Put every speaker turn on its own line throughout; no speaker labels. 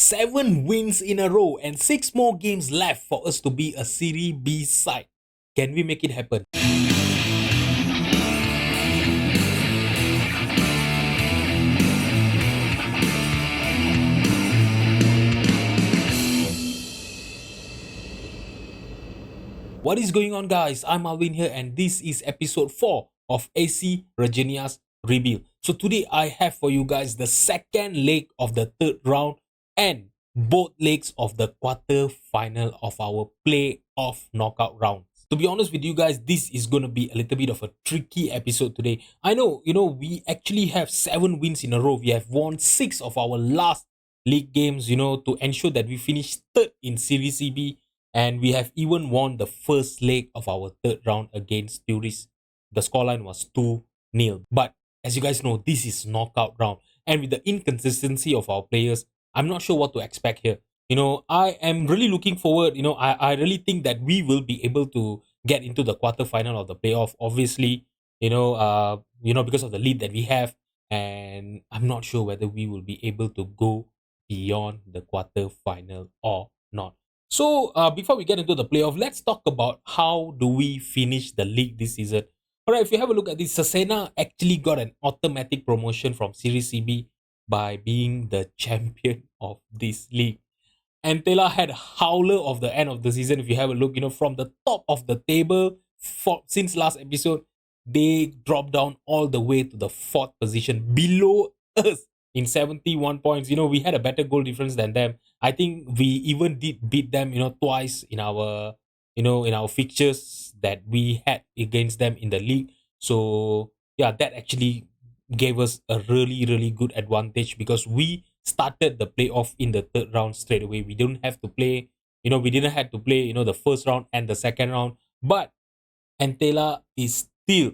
7 wins in a row and 6 more games left for us to be a Serie B side. Can we make it happen? What is going on, guys? I'm Alvin here and this is episode 4 of AC REGGIANA's Rebuild. So today I have for you guys the second leg of the third round and both legs of the quarter final of our playoff knockout rounds. To be honest with you guys, this is going to be a little bit of a tricky episode today. I know, we actually have 7 wins in a row. We have won 6 of our last league games, to ensure that we finish third in Series CB. And we have even won the first leg of our third round against Tourists. The scoreline was 2-0. But as you guys know, this is knockout round. And with the inconsistency of our players, I'm not sure what to expect here. I am really looking forward. I really think that we will be able to get into the quarterfinal of the playoff. Obviously, because of the lead that we have. And I'm not sure whether we will be able to go beyond the quarterfinal or not. So before we get into the playoff, let's talk about how do we finish the league this season. Alright, if you have a look at this, Cesena actually got an automatic promotion from Series CB by being the champion of this league. And Taylor had howler of the end of the season. If you have a look, from the top of the table since last episode, they dropped down all the way to the 4th position below us in 71 points. We had a better goal difference than them. I think we even did beat them, twice in our, in our fixtures that we had against them in the league. So yeah, that actually gave us a really, really good advantage because we started the playoff in the third round straight away. We didn't have to play, we didn't have to play, the first round and the second round. But Antela is still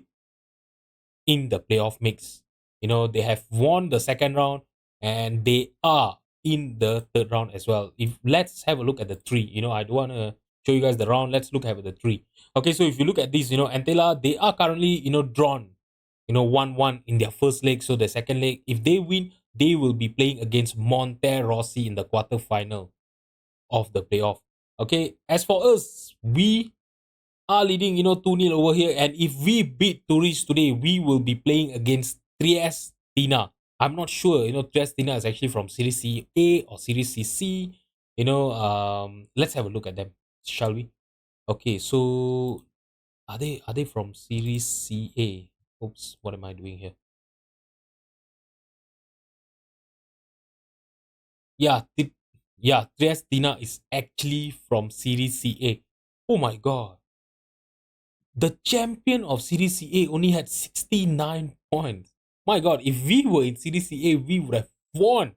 in the playoff mix. They have won the second round and they are in the third round as well. If let's have a look at the 3. I don't want to show you guys the round. Let's look at the 3. Okay, so if you look at this, Antela, they are currently, drawn, 1-1 in their first leg. So the second leg, if they win, they will be playing against Monte Rossi in the quarterfinal of the playoff. Okay, as for us, we are leading, 2-0 over here. And if we beat Tourists today, we will be playing against Triestina. I'm not sure, Triestina is actually from Series C A or Series CC. Let's have a look at them, shall we? Okay, so are they from Series CA? Oops, what am I doing here? Yeah, Triestina is actually from Series CA. Oh my god. The champion of Series CA only had 69 points. My god, if we were in Series CA, we would have won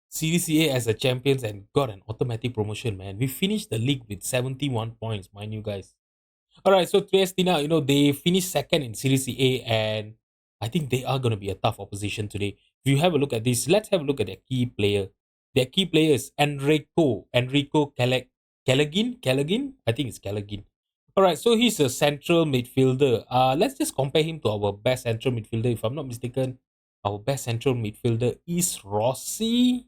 Series CA as a champions and got an automatic promotion, man. We finished the league with 71 points, mind you guys. Alright, so Triestina, they finished second in Series CA and I think they are going to be a tough opposition today. If you have a look at this, let's have a look at their key player. Their key player is Enrico Callagin? I think it's Callagin. Alright, so he's a central midfielder. Let's just compare him to our best central midfielder. If I'm not mistaken, our best central midfielder is Rossi.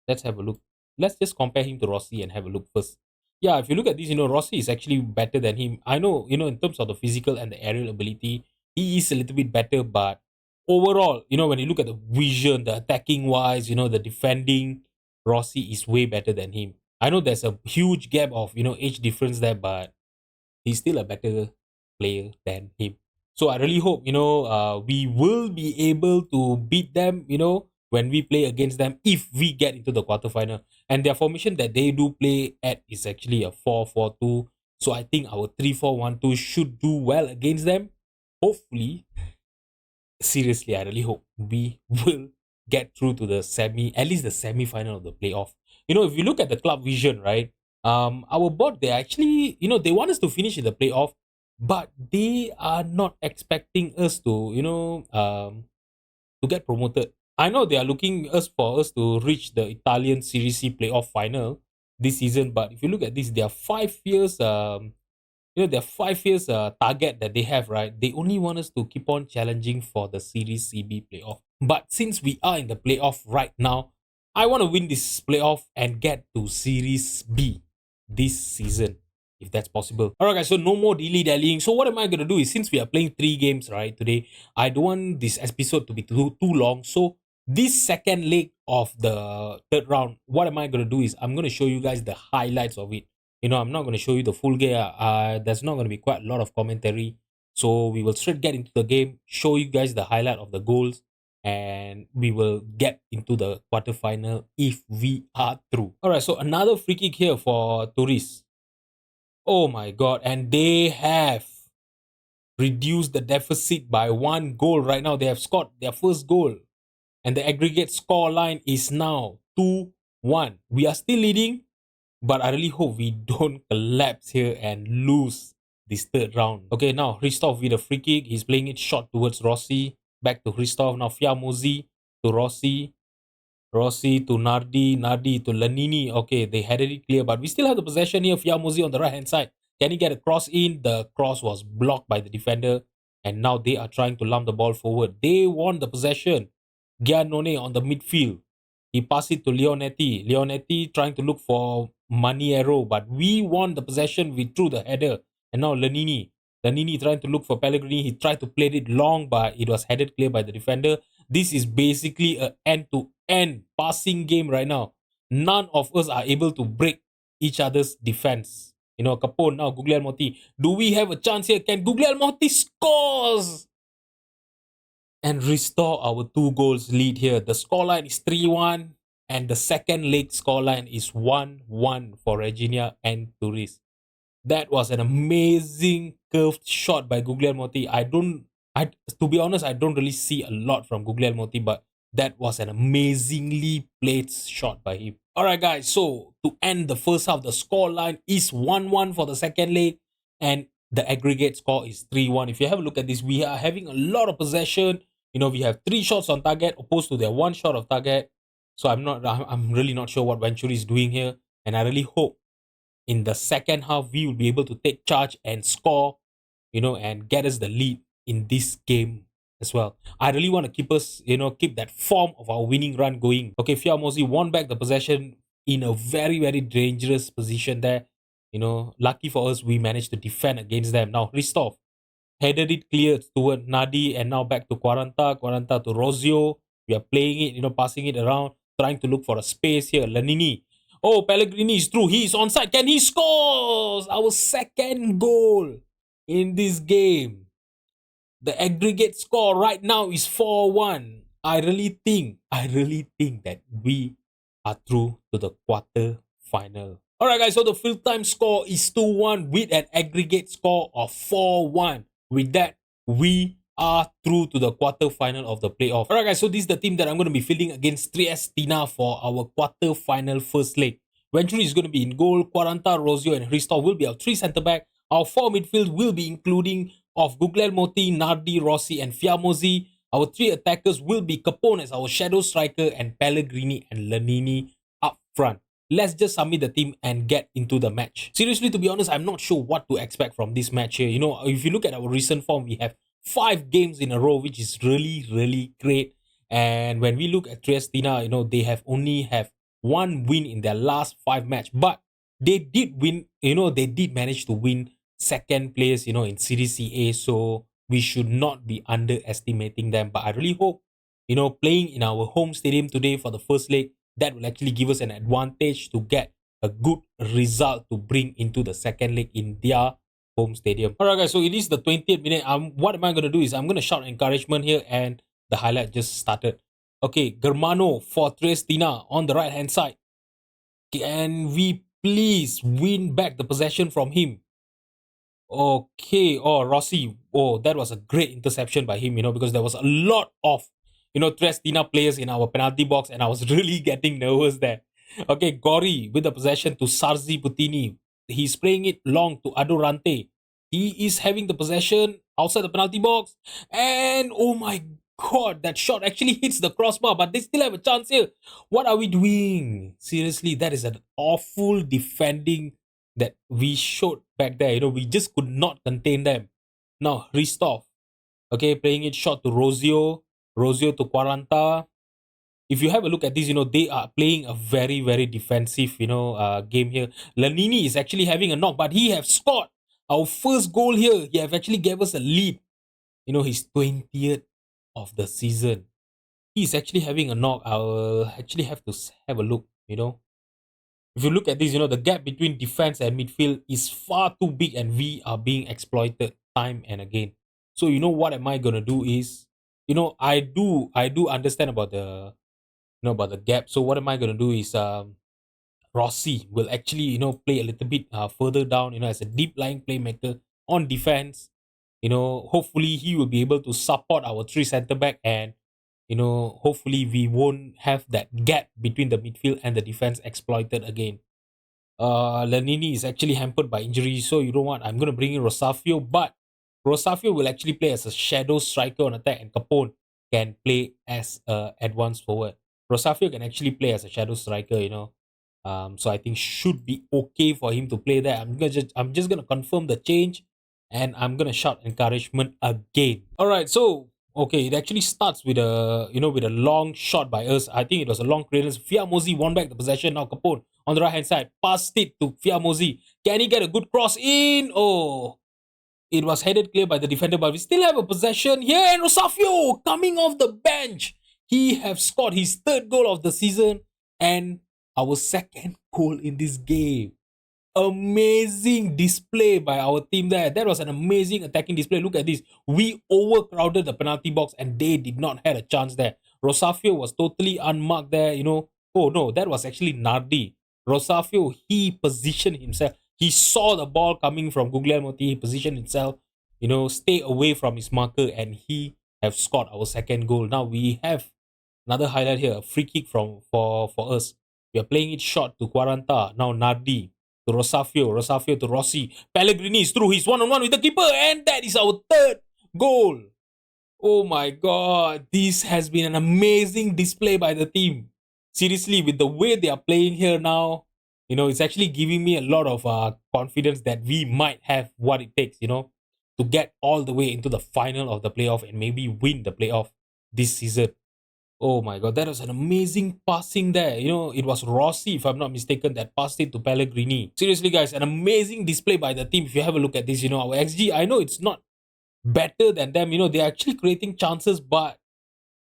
Let's have a look. Let's just compare him to Rossi and have a look first. Yeah, if you look at this, Rossi is actually better than him. I know, in terms of the physical and the aerial ability, he is a little bit better, but overall, when you look at the vision, the attacking wise, the defending, Rossi is way better than him. I know there's a huge gap of, age difference there, but he's still a better player than him. So I really hope, we will be able to beat them, when we play against them if we get into the quarterfinal. And their formation that they do play at is actually a 4-4-2. So I think our 3-4-1-2 should do well against them. Hopefully, seriously, I really hope we will get through to the at least the semi-final of the playoff. If you look at the club vision, right? Our board, they actually, they want us to finish in the playoff, but they are not expecting us to, to get promoted. I know they are looking for us to reach the Italian Series C playoff final this season, but if you look at this, there are 5 years their 5 years target that they have, right? They only want us to keep on challenging for the Series CB playoff. But since we are in the playoff right now, I want to win this playoff and get to Series B this season, if that's possible. Alright guys, so no more dilly-dallying. So what am I going to do is, since we are playing 3 games, right, today, I don't want this episode to be too long. So this second leg of the third round, what am I going to do is, I'm going to show you guys the highlights of it. You know, I'm not going to show you the full game. There's not going to be quite a lot of commentary. So we will straight get into the game, show you guys the highlight of the goals, and we will get into the quarterfinal if we are through. Alright, so another free kick here for Tourist. Oh my god, and they have reduced the deficit by 1 goal right now. They have scored their first goal, and the aggregate score line is now 2-1. We are still leading, but I really hope we don't collapse here and lose this third round. Okay, now Christoph with a free kick. He's playing it short towards Rossi. Back to Christoph. Now Fiamosi to Rossi. Rossi to Nardi. Nardi to Lanini. Okay, they headed it clear, but we still have the possession here. Fiamosi on the right hand side. Can he get a cross in? The cross was blocked by the defender, and now they are trying to lump the ball forward. They won the possession. Giannone on the midfield. He passed it to Leonetti. Leonetti trying to look for Maniero, but we won the possession. We threw the header. And now Lanini. Lanini trying to look for Pellegrini. He tried to play it long, but it was headed clear by the defender. This is basically an end-to-end passing game right now. None of us are able to break each other's defense. You know, Capone, now Guglielmotti. Do we have a chance here? Can Guglielmotti scores and restore our 2 goals lead here? The scoreline is 3-1, and the second leg scoreline is 1-1 for Reggiana and Tourist. That was an amazing curved shot by Guglielmotti. To be honest, I don't really see a lot from Guglielmotti, but that was an amazingly played shot by him. Alright guys, so to end the first half, the score line is 1-1 for the second leg, and the aggregate score is 3-1. If you have a look at this, we are having a lot of possession. You know, we have 3 shots on target opposed to their 1 shot of target. So I'm really not sure what Venturi is doing here, and I really hope in the second half we will be able to take charge and score, you know, and get us the lead in this game as well. I really want to keep that form of our winning run going. Okay, Fiamosi won back the possession in a very, very dangerous position there. You know, lucky for us, we managed to defend against them. Now, Christoph headed it clear toward Nadi, and now back to Quaranta. Quaranta to Rozio. We are playing it, you know, passing it around, trying to look for a space here. Lanini. Oh, Pellegrini is through. He is onside. Can he score? Our second goal in this game. The aggregate score right now is 4-1. I really think that we are through to the quarter final. Alright guys, so the full time score is 2-1 with an aggregate score of 4-1. With that, we are through to the quarter final of the playoff. Alright guys, so this is the team that I'm going to be fielding against Triestina for our quarter final first leg. Venturi is going to be in goal. Quaranta, Rozio and Christoph will be our 3 centre back. Our 4 midfield will be including of Guglielmotti, Nardi, Rossi and Fiamosi. Our 3 attackers will be Capone as our shadow striker and Pellegrini and Lanini up front. Let's just submit the team and get into the match. Seriously, to be honest, I'm not sure what to expect from this match here. You know, if you look at our recent form, we have 5 games in a row, which is really, really great. And when we look at Triestina, you know, they have only have 1 win in their last 5 match. But they did win, you know, they did manage to win second place, you know, in Series CA. So we should not be underestimating them. But I really hope, you know, playing in our home stadium today for the first leg, that will actually give us an advantage to get a good result to bring into the second leg in their home stadium. Alright guys, so it is the 20th minute. What am I going to do is I'm going to shout encouragement here, and the highlight just started. Okay, Germano for Triestina on the right hand side. Can we please win back the possession from him? Okay, oh, Rossi. Oh, that was a great interception by him, you know, because there was a lot of, you know, Triestina players in our penalty box, and I was really getting nervous there. Okay, Gori with the possession to Sarzi Putini. He's playing it long to Adorante. He is having the possession outside the penalty box. And oh my god, that shot actually hits the crossbar, but they still have a chance here. What are we doing? Seriously, that is an awful defending that we showed back there. You know, we just could not contain them. Now, Ristov. Okay, playing it short to Rozio. Rozio to Quaranta. if you have a look at this, they are playing a very, very defensive, game here. Lanini is actually having a knock, but he have scored our first goal here. He have actually gave us a lead. His 20th of the season. He's actually having a knock. I'll actually have to have a look. If you look at this, the gap between defense and midfield is far too big, and we are being exploited time and again. So what am I gonna do is, I do understand about the gap. So what am I gonna do is Rossi will actually play a little bit further down, as a deep lying playmaker on defense. Hopefully he will be able to support our three centre back, and hopefully we won't have that gap between the midfield and the defense exploited again. Lanini is actually hampered by injury, so you know what? I'm gonna bring in Rosafio, but Rosafio will actually play as a shadow striker on attack, and Capone can play as a advanced forward. Rosafio can actually play as a shadow striker. So I think should be okay for him to play there. I'm just gonna confirm the change, and I'm gonna shout encouragement again. All right, so okay, it actually starts with a long shot by us. I think it was a long clearance. Fiamosi won back the possession. Now Capone on the right hand side, passed it to Fiamosi. Can he get a good cross in? Oh, it was headed clear by the defender, but we still have a possession here. And Rosafio coming off the bench, he have scored his third goal of the season and our second goal in this game. Amazing display by our team there. That was an amazing attacking display. Look at this. We overcrowded the penalty box and they did not have a chance there. Rosafio was totally unmarked there. Oh no, that was actually Nardi. Rosafio, he positioned himself. He saw the ball coming from Guglielmo. He positioned himself, stay away from his marker, and he have scored our second goal. Now we have another highlight here, a free kick for us. We are playing it short to Quaranta. Now Nardi to Rosafio to Rossi. Pellegrini is through. He's one-on-one with the keeper, and that is our third goal. Oh my god, this has been an amazing display by the team. Seriously, with the way they are playing here now, it's actually giving me a lot of confidence that we might have what it takes, to get all the way into the final of the playoff and maybe win the playoff this season. Oh my god, that was an amazing passing there. It was Rossi, if I'm not mistaken, that passed it to Pellegrini. Seriously, guys, an amazing display by the team. If you have a look at this, our XG, I know it's not better than them. They're actually creating chances, but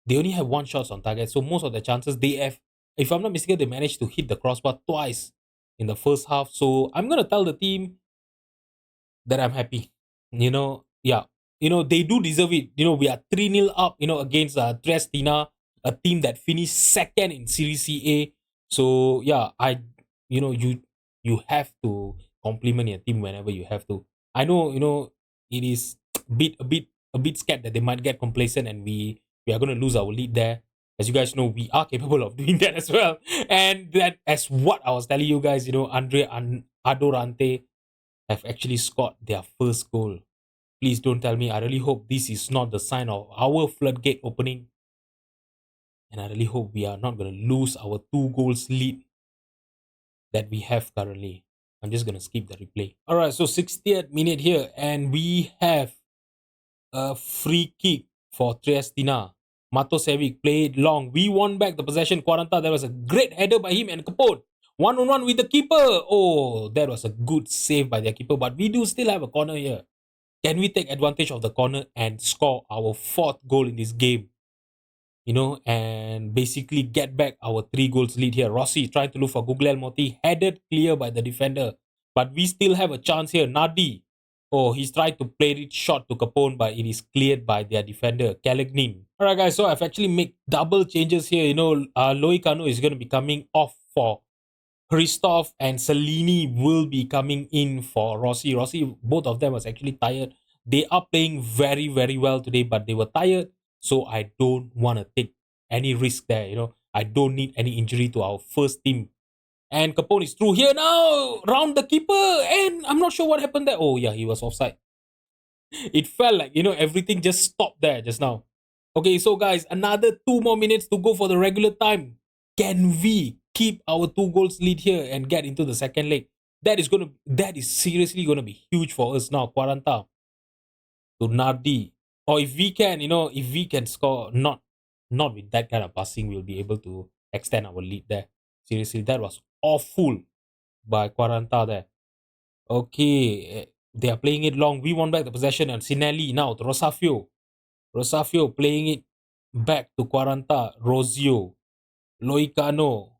they only have one shots on target. So most of the chances they have, if I'm not mistaken, they managed to hit the crossbar twice in the first half. So I'm gonna tell the team that I'm happy. Yeah. They do deserve it. We are 3-0 up, against Triestina, a team that finished second in Serie A. So yeah, you have to compliment your team whenever you have to. I know, it is a bit scared that they might get complacent and we are gonna lose our lead there. As you guys know, we are capable of doing that as well. And that as what I was telling you guys, Andre Adorante have actually scored their first goal. Please don't tell me. I really hope this is not the sign of our floodgate opening. And I really hope we are not going to lose our 2 goals lead that we have currently. I'm just going to skip the replay. Alright, so 60th minute here. And we have a free kick for Triestina. Matosevic played long. We won back the possession. Quaranta, there was a great header by him and Capone. One-on-one with the keeper. Oh, that was a good save by their keeper. But we do still have a corner here. Can we take advantage of the corner and score our 4th goal in this game? And basically get back our 3 goals lead here. Rossi trying to look for Guglielmo, headed clear by the defender. But we still have a chance here. Nardi. Oh, he's tried to play it short to Capone, but it is cleared by their defender, Calegnin. Alright guys, so I've actually made double changes here. Loicano is going to be coming off for Christoph, and Salini will be coming in for Rossi. Rossi, both of them was actually tired. They are playing very, very well today, but they were tired. So I don't want to take any risk there. I don't need any injury to our first team. And Capone is through here now, round the keeper, and I'm not sure what happened there. Oh yeah, he was offside. It felt like, everything just stopped there just now. Okay, so guys, another 2 more minutes to go for the regular time. Can we keep our 2 goals lead here and get into the second leg? That is seriously gonna be huge for us now. Quaranta to Nardi. Or if we can, if we can score, not not with that kind of passing we'll be able to extend our lead there. Seriously, that was awful by Quaranta there. Okay, they are playing it long. We won back the possession and Sinelli now to Rosafio. Rosafio playing it back to Quaranta. Rozio, Loicano,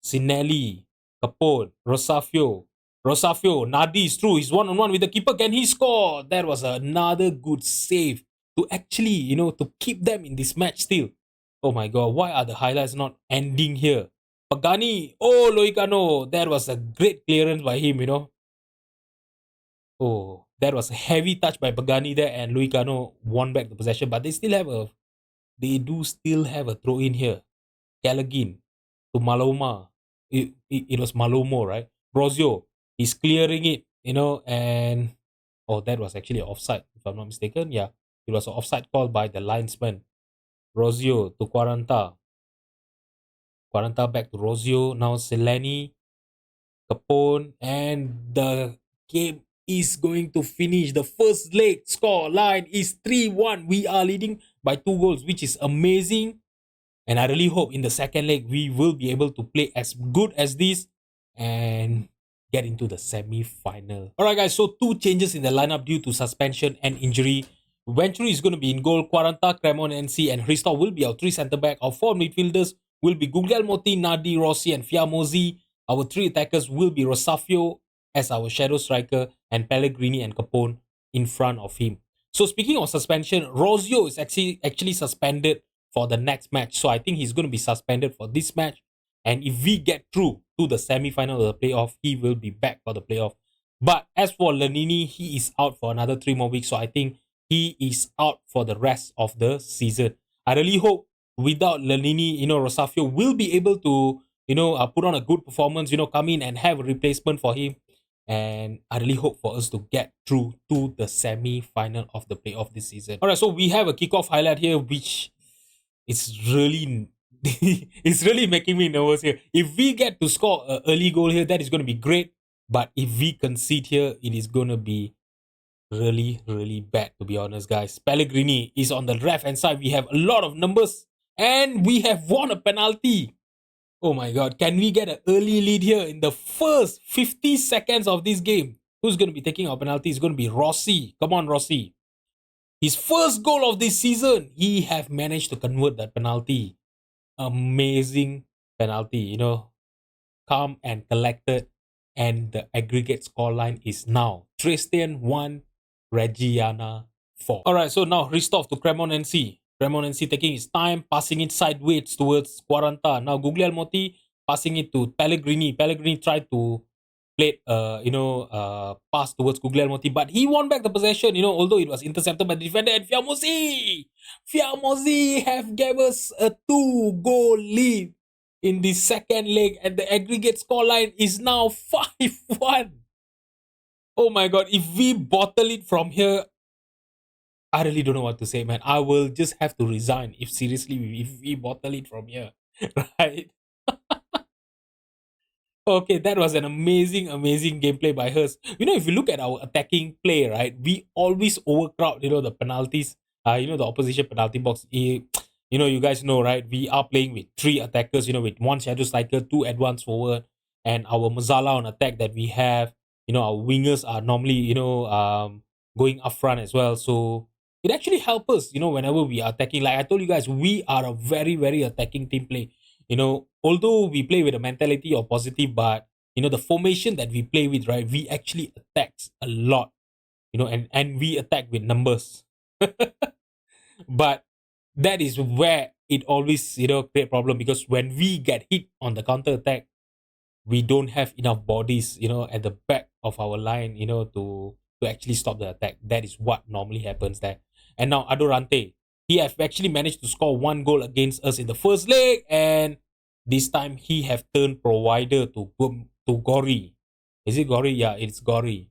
Sinelli, Capone, Rosafio. Rosafio, Nadi is through. He's one-on-one with the keeper. Can he score? That was another good save to actually, to keep them in this match still. Oh my god, why are the highlights not ending here? Pagani, oh Loicano, that was a great clearance by him. Oh, that was a heavy touch by Pagani there, and Loicano won back the possession, but they do still have a throw in here. Callaghan to Maloma. It was Malomo, right? Brozio, he's clearing it, and oh, that was actually offside, if I'm not mistaken. Yeah, it was an offside call by the linesman. Rozio to Quaranta. Quaranta back to Rozio. Now Seleni, Capone, and the game is going to finish. The first leg score line is 3-1. We are leading by 2 goals, which is amazing. And I really hope in the second leg we will be able to play as good as this and get into the semi-final. Alright guys, so 2 changes in the lineup due to suspension and injury. Venturi is going to be in goal. Quaranta, Cremonense and Christoph will be our 3 centre-back. Our 4 midfielders will be Guglielmotti, Nadi, Rossi and Fiamosi. Our 3 attackers will be Rosafio as our shadow striker and Pellegrini and Capone in front of him. So speaking of suspension, Rozio is actually suspended for the next match. So I think he's going to be suspended for this match. And if we get through to the semi-final of the playoff, he will be back for the playoff. But as for Lenini, he is out for another 3 more weeks. So I think he is out for the rest of the season. I really hope without Lenini, Rosafio will be able to, put on a good performance, come in and have a replacement for him. And I really hope for us to get through to the semi-final of the playoff this season. Alright, so we have a kickoff highlight here, which is really it's really making me nervous here. If we get to score an early goal here, that is going to be great. But if we concede here, it is going to be really, really bad, to be honest, guys. Pellegrini is on the left hand side. We have a lot of numbers and we have won a penalty. Oh my god, can we get an early lead here in the first 50 seconds of this game? Who's going to be taking our penalty? It's going to be Rossi. Come on, Rossi. His first goal of this season, he have managed to convert that penalty. Amazing penalty, calm and collected. And the aggregate scoreline is now Tristan 1, Reggiana 4. Alright, so now Christoph to Cremonense. Cremonense taking his time, passing it sideways towards Quaranta. Now Guglielmotti passing it to Pellegrini. Pellegrini tried to play, pass towards Guglielmotti, but he won back the possession, although it was intercepted by the defender. And Fiamosi have gave us a 2-goal lead in the second leg, and the aggregate scoreline is now 5-1. Oh my god, if we bottle it from here, I really don't know what to say, man. I will just have to resign if we bottle it from here, right? Okay, that was an amazing, amazing gameplay by hers. If you look at our attacking play, right, we always overcrowd, the penalties, the opposition penalty box. You guys know, right, we are playing with 3 attackers, with 1 shadow striker, 2 advanced forward, and our Mazala on attack that we have, our wingers are normally, going up front as well. So it actually helps us, whenever we are attacking. Like I told you guys, we are a very, very attacking team play. Although we play with a mentality of positive, but the formation that we play with, right, we actually attack a lot, and we attack with numbers. But that is where it always, create problem, because when we get hit on the counter attack, we don't have enough bodies, at the back of our line, to actually stop the attack. That is what normally happens there. And now Adorante, he have actually managed to score 1 goal against us in the first leg, and this time he have turned provider to Gori. Is it Gori? Yeah, it's Gori.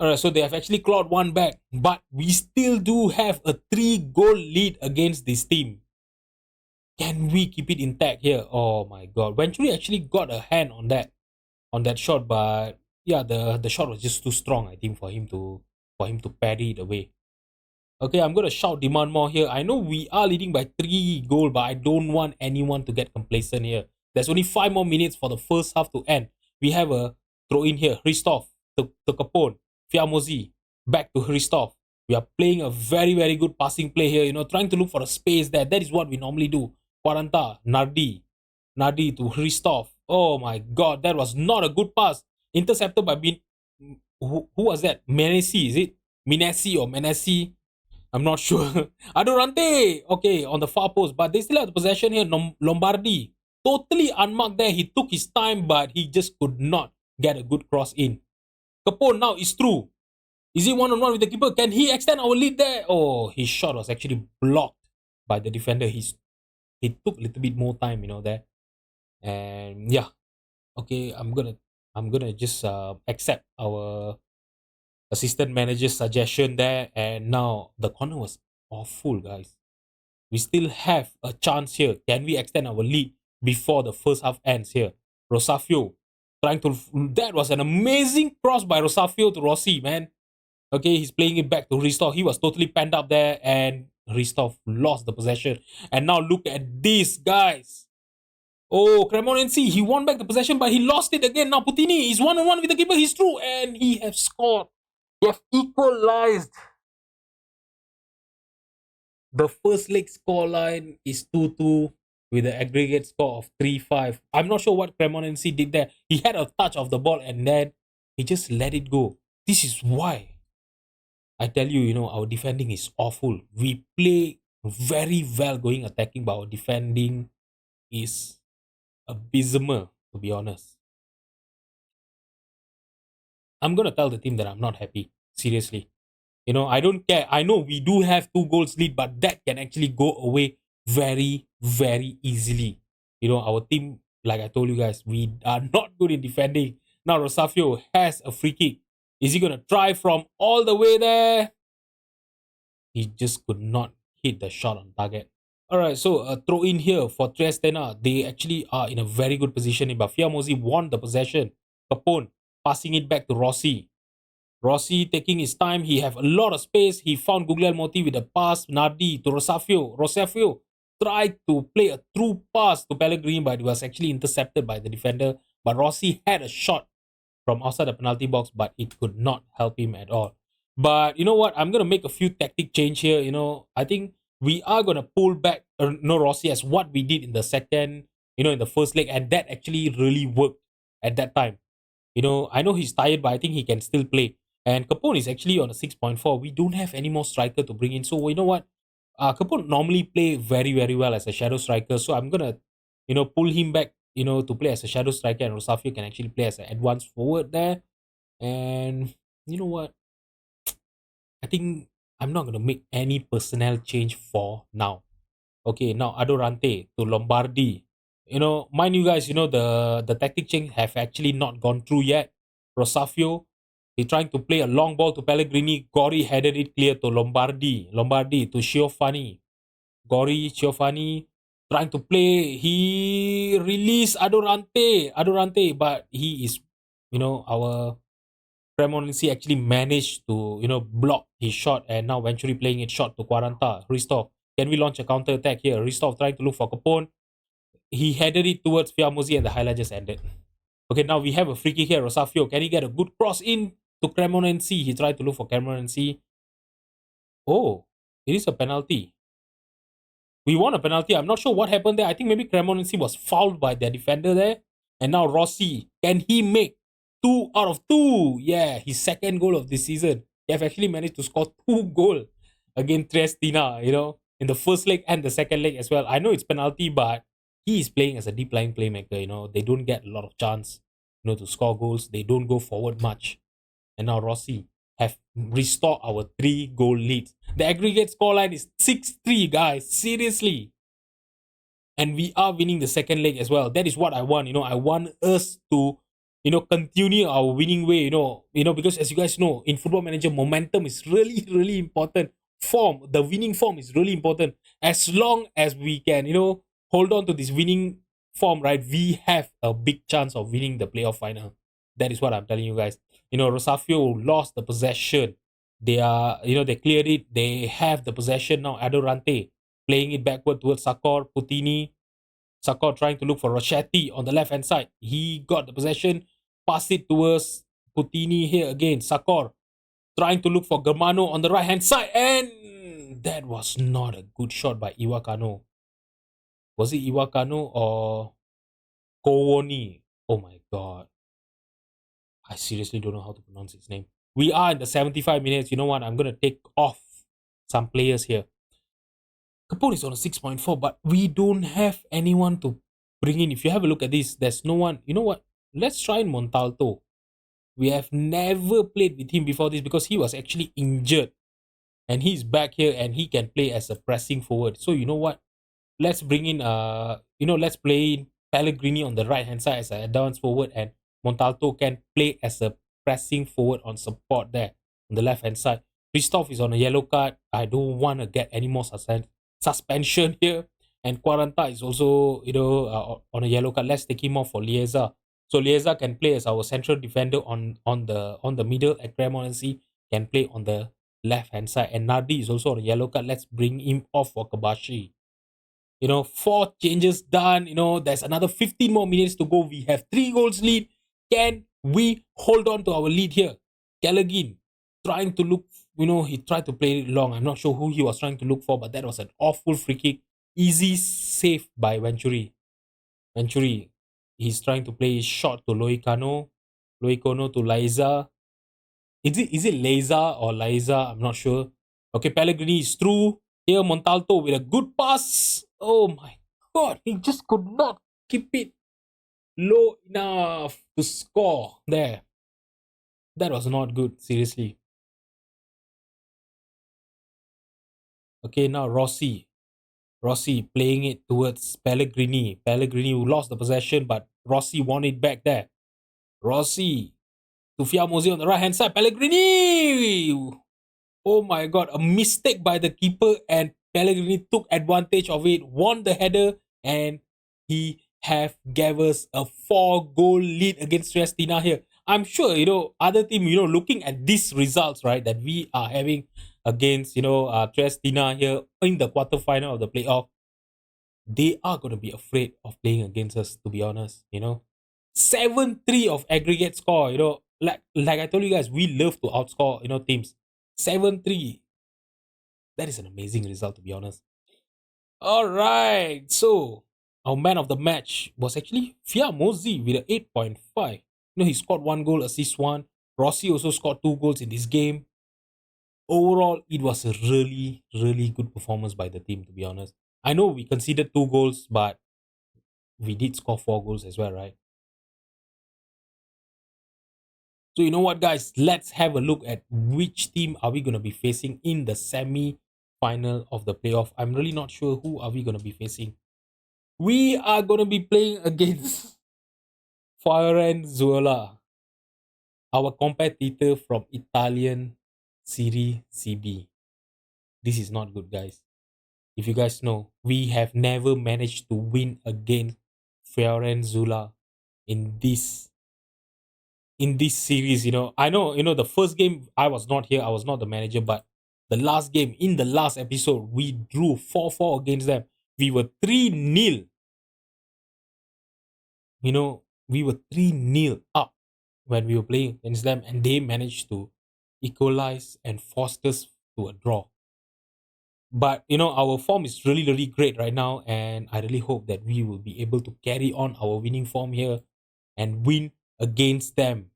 Alright, so they have actually clawed 1 back, but we still do have a 3-goal lead against this team. Can we keep it intact here? Oh my god. Venturi actually got a hand on that shot, but yeah, the shot was just too strong, I think, for him to parry it away. Okay, I'm gonna shout demand more here. I know we are leading by 3 goals, but I don't want anyone to get complacent here. There's only 5 more minutes for the first half to end. We have a throw in here. Hristov to Capone. Fiamozi back to Hristov. We are playing a very, very good passing play here, trying to look for a space there. That is what we normally do. Quaranta, Nardi to Hristov. Oh my god, that was not a good pass. Intercepted by who was that? Menesi, is it? Minesi or Menesi? I'm not sure. Adorante, okay, on the far post, but they still have the possession here. Lombardi, totally unmarked there. He took his time, but he just could not get a good cross in. Capone now is through. Is he one on one with the keeper? Can he extend our lead there? Oh, his shot was actually blocked by the defender. He took a little bit more time, there. And yeah, okay, I'm gonna just accept our assistant manager's suggestion there. And now the corner was awful, guys. We still have a chance here. Can we extend our lead before the first half ends here? Rosafio trying to. That was an amazing cross by Rosafio to Rossi, man. Okay, he's playing it back to Ristov. He was totally penned up there, and Ristov lost the possession. And now look at this, guys. Oh, Cremonense, he won back the possession, but he lost it again. Now Putini is one on one with the keeper. He's through, and he has scored. They have equalized. The first leg scoreline is 2-2 with an aggregate score of 3-5. I'm not sure what Cremonense did there. He had a touch of the ball and then he just let it go. This is why I tell you, our defending is awful. We play very well going attacking, but our defending is abysmal, to be honest. I'm going to tell the team that I'm not happy. Seriously. I don't care. I know we do have 2 goals lead, but that can actually go away very, very easily. Our team, like I told you guys, we are not good in defending. Now Rosafio has a free kick. Is he gonna try from all the way there? He just could not hit the shot on target. Alright, so a throw in here for Triestena. They actually are in a very good position, but Fiamosi won the possession. Capone passing it back to Rossi. Rossi taking his time. He have a lot of space. He found Guglielmotti with a pass. Nardi to Rosafio. Rosafio tried to play a through pass to Pellegrini, but it was actually intercepted by the defender. But Rossi had a shot from outside the penalty box, but it could not help him at all. But you know what? I'm going to make a few tactic change here. I think we are going to pull back Rossi as what we did in the second, in the first leg. And that actually really worked at that time. I know he's tired, but I think he can still play. And Capone is actually on a 6.4. We don't have any more striker to bring in. So you know what? Capone normally play very, very well as a shadow striker. So I'm gonna, pull him back, to play as a shadow striker, and Rosafio can actually play as an advanced forward there. And you know what? I think I'm not gonna make any personnel change for now. Okay, now Adorante to Lombardi. Mind you guys, the tactic change have actually not gone through yet. Rosafio, he trying to play a long ball to Pellegrini. Gori headed it clear to Lombardi. Lombardi to Schiofani. Schiofani trying to play. He released Adorante, but he is, our Cremonense actually managed to, block his shot and now eventually playing it short to Quaranta. Ristov, can we launch a counter attack here? Ristov trying to look for Capone. He headed it towards Fiamosi and the highlight just ended. Okay, now we have a free kick here. Rosafio, can he get a good cross in to Cremonense? He tried to look for Cremonense. Oh, it is a penalty. We won a penalty. I'm not sure what happened there. I think maybe Cremonense was fouled by their defender there. And now Rossi, can he make 2 out of 2? Yeah, his second goal of this season. They have actually managed to score 2 goals against Triestina, in the first leg and the second leg as well. I know it's penalty, but he is playing as a deep line playmaker, They don't get a lot of chance, to score goals. They don't go forward much. And now Rossi have restored our 3-goal lead. The aggregate scoreline is 6-3, guys. Seriously. And we are winning the second leg as well. That is what I want. I want us to, continue our winning way, because as you guys know, in Football Manager, momentum is really, really important. The winning form is really important. As long as we can, hold on to this winning form, right, we have a big chance of winning the playoff final. That is what I'm telling you guys. Rosafio lost the possession. They are, they cleared it. They have the possession now. Adorante playing it backward towards Sakor, Putini. Sakor trying to look for Rochetti on the left hand side. He got the possession, pass it towards Putini here again. Sakor trying to look for Germano on the right hand side, and that was not a good shot by Iwakano. Was it Iwakano or Kowoni? Oh my god. I seriously don't know how to pronounce his name. We are in the 75 minutes. You know what? I'm going to take off some players here. Kapoor is on a 6.4, but we don't have anyone to bring in. If you have a look at this, there's no one. You know what? Let's try Montalto. We have never played with him before this because he was actually injured. And he's back here and he can play as a pressing forward. So you know what? Let's bring in let's play Pellegrini on the right hand side as an advanced forward, and Montalto can play as a pressing forward on support there on the left hand side. Christoph is on a yellow card. I don't want to get any more suspension here. And Quaranta is also on a yellow card. Let's take him off for Lieza. So Lieza can play as our central defender on the middle, and Cremonesi can play on the left hand side. And Nardi is also on a yellow card. Let's bring him off for Kabashi. 4 changes done. There's another 15 more minutes to go. We have 3 goals lead. Can we hold on to our lead here? Gallagher trying to look, he tried to play it long. I'm not sure who he was trying to look for, but that was an awful free kick. Easy save by Venturi. Venturi, he's trying to play his shot to Loicano. Loicano to Liza. Is it Liza or Liza? I'm not sure. Okay, Pellegrini is through. Here, Montalto with a good pass. Oh my god, he just could not keep it low enough to score there. That was not good, seriously. Okay, now Rossi. Rossi playing it towards Pellegrini. Pellegrini who lost the possession, but Rossi won it back there. Rossi to Fiamosi on the right hand side. Pellegrini! Oh my god, a mistake by the keeper, and Pellegrini took advantage of it, won the header, and he have gave us a 4-goal lead against Triestina here. I'm sure, other team, looking at these results, right, that we are having against, Triestina here in the quarterfinal of the playoff, they are going to be afraid of playing against us, to be honest, 7-3 of aggregate score, like I told you guys, we love to outscore, teams. 7-3. That is an amazing result, to be honest. All right. So, our man of the match was actually Fiamosi with an 8.5. He scored 1 goal, assist 1. Rossi also scored 2 goals in this game. Overall, it was a really, really good performance by the team, to be honest. I know we conceded 2 goals, but we did score 4 goals as well, right? So you know what, guys? Let's have a look at which team are we going to be facing in the semi-final of the playoff. I'm really not sure who are we going to be facing. We are going to be playing against Fiorenzuola, our competitor from Italian Serie CB. This is not good, guys. If you guys know, we have never managed to win against Fiorenzuola in this series. I know, the first game I was not here, I was not the manager, but the last game, in the last episode, we drew 4-4 against them. We were 3-0. We were 3-0 up when we were playing against them, and they managed to equalize and force us to a draw. But our form is really, really great right now, and I really hope that we will be able to carry on our winning form here and win against them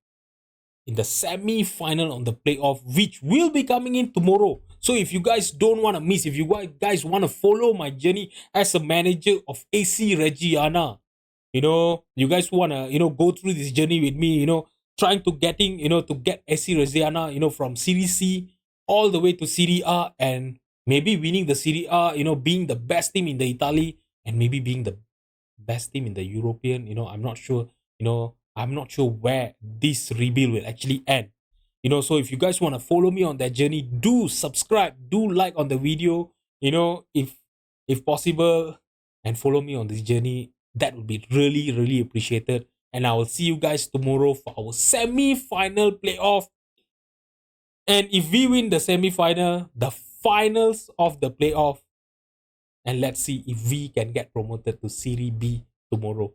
in the semi-final on the playoff, which will be coming in tomorrow. So if you guys don't want to miss, if you guys want to follow my journey as a manager of AC Reggiana, you guys want to, go through this journey with me, trying to to get AC Reggiana, from Serie C all the way to Serie A, and maybe winning the Serie A, being the best team in the Italy, and maybe being the best team in the European. I'm not sure. I'm not sure where this rebuild will actually end. So if you guys want to follow me on that journey, do subscribe, do like on the video, if possible, and follow me on this journey. That would be really, really appreciated. And I will see you guys tomorrow for our semi-final playoff And if we win the semi-final, the finals of the playoff, and let's see if we can get promoted to Serie B tomorrow.